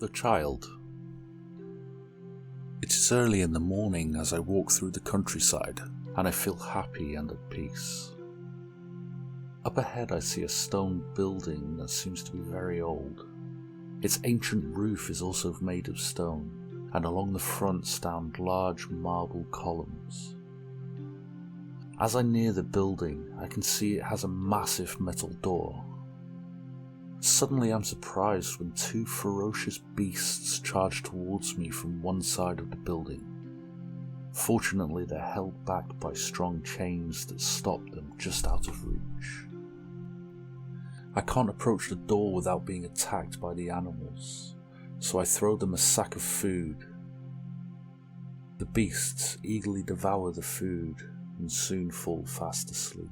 The child. It is early in the morning as I walk through the countryside, and I feel happy and at peace. Up ahead I see a stone building that seems to be very old. Its ancient roof is also made of stone, and along the front stand large marble columns. As I near the building, I can see it has a massive metal door. Suddenly I'm surprised when two ferocious beasts charge towards me from one side of the building. Fortunately, they're held back by strong chains that stop them just out of reach. I can't approach the door without being attacked by the animals, so I throw them a sack of food. The beasts eagerly devour the food and soon fall fast asleep.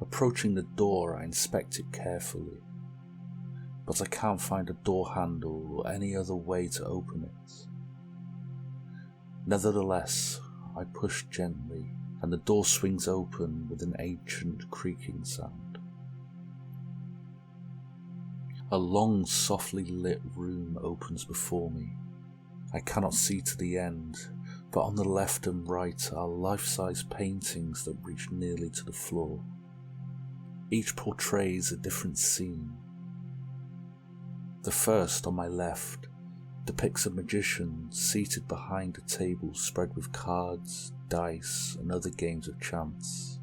Approaching the door, I inspect it carefully, but I can't find a door handle or any other way to open it. Nevertheless, I push gently, and the door swings open with an ancient creaking sound. A long, softly lit room opens before me. I cannot see to the end, but on the left and right are life-size paintings that reach nearly to the floor. Each portrays a different scene. The first, on my left, depicts a magician seated behind a table spread with cards, dice, and other games of chance.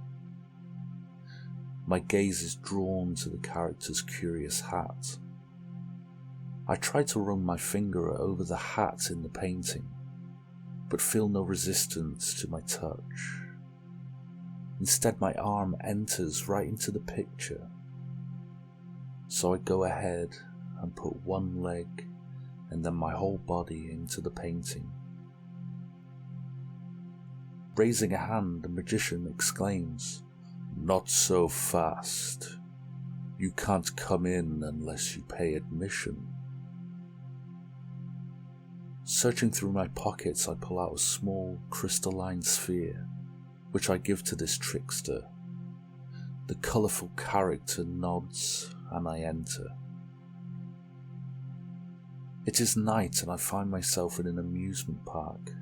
My gaze is drawn to the character's curious hat. I try to run my finger over the hat in the painting, but feel no resistance to my touch. Instead, my arm enters right into the picture. So I go ahead and put one leg and then my whole body into the painting. Raising a hand, the magician exclaims, "Not so fast. You can't come in unless you pay admission." Searching through my pockets, I pull out a small crystalline sphere, which I give to this trickster. The colourful character nods and I enter. It is night and I find myself in an amusement park.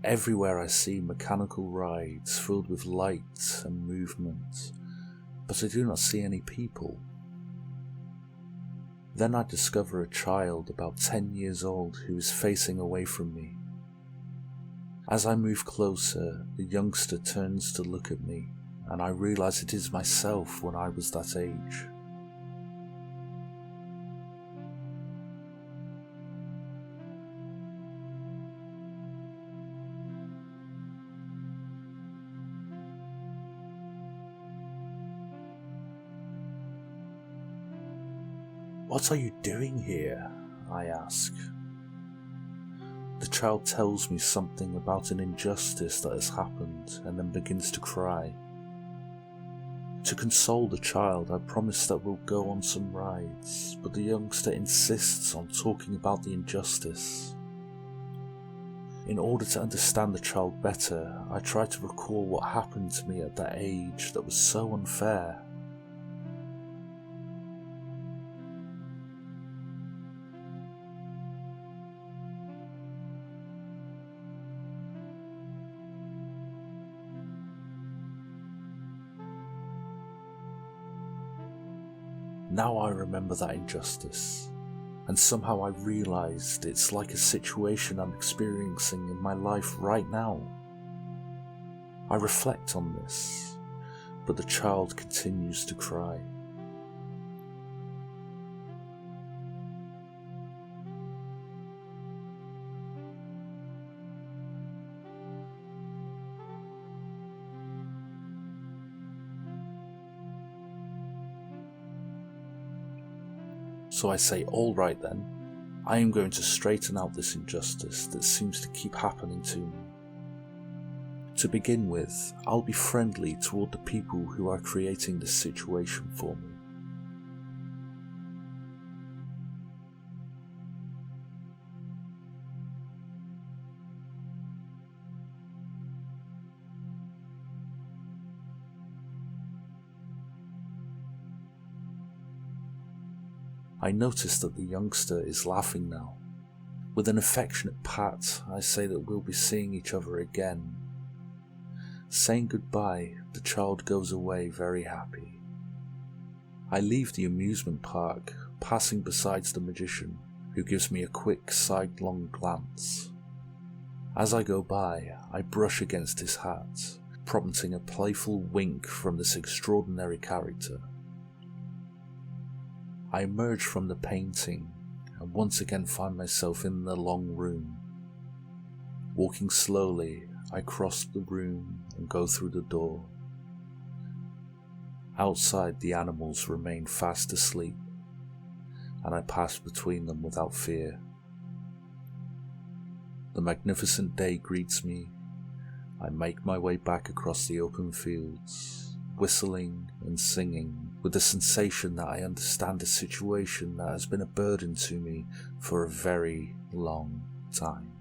Everywhere I see mechanical rides filled with light and movement, but I do not see any people. Then I discover a child about 10 years old who is facing away from me. As I move closer, the youngster turns to look at me, and I realize it is myself when I was that age. "What are you doing here?" I ask. The child tells me something about an injustice that has happened and then begins to cry. To console the child, I promise that we'll go on some rides, but the youngster insists on talking about the injustice. In order to understand the child better, I try to recall what happened to me at that age that was so unfair. Now I remember that injustice, and somehow I realized it's like a situation I'm experiencing in my life right now. I reflect on this, but the child continues to cry. So I say, "All right then, I am going to straighten out this injustice that seems to keep happening to me. To begin with, I'll be friendly toward the people who are creating this situation for me." I notice that the youngster is laughing now. With an affectionate pat, I say that we'll be seeing each other again. Saying goodbye, the child goes away very happy. I leave the amusement park, passing beside the magician, who gives me a quick sidelong glance. As I go by, I brush against his hat, prompting a playful wink from this extraordinary character. I emerge from the painting and once again find myself in the long room. Walking slowly, I cross the room and go through the door. Outside, the animals remain fast asleep, and I pass between them without fear. The magnificent day greets me. I make my way back across the open fields, whistling and singing, with the sensation that I understand a situation that has been a burden to me for a very long time.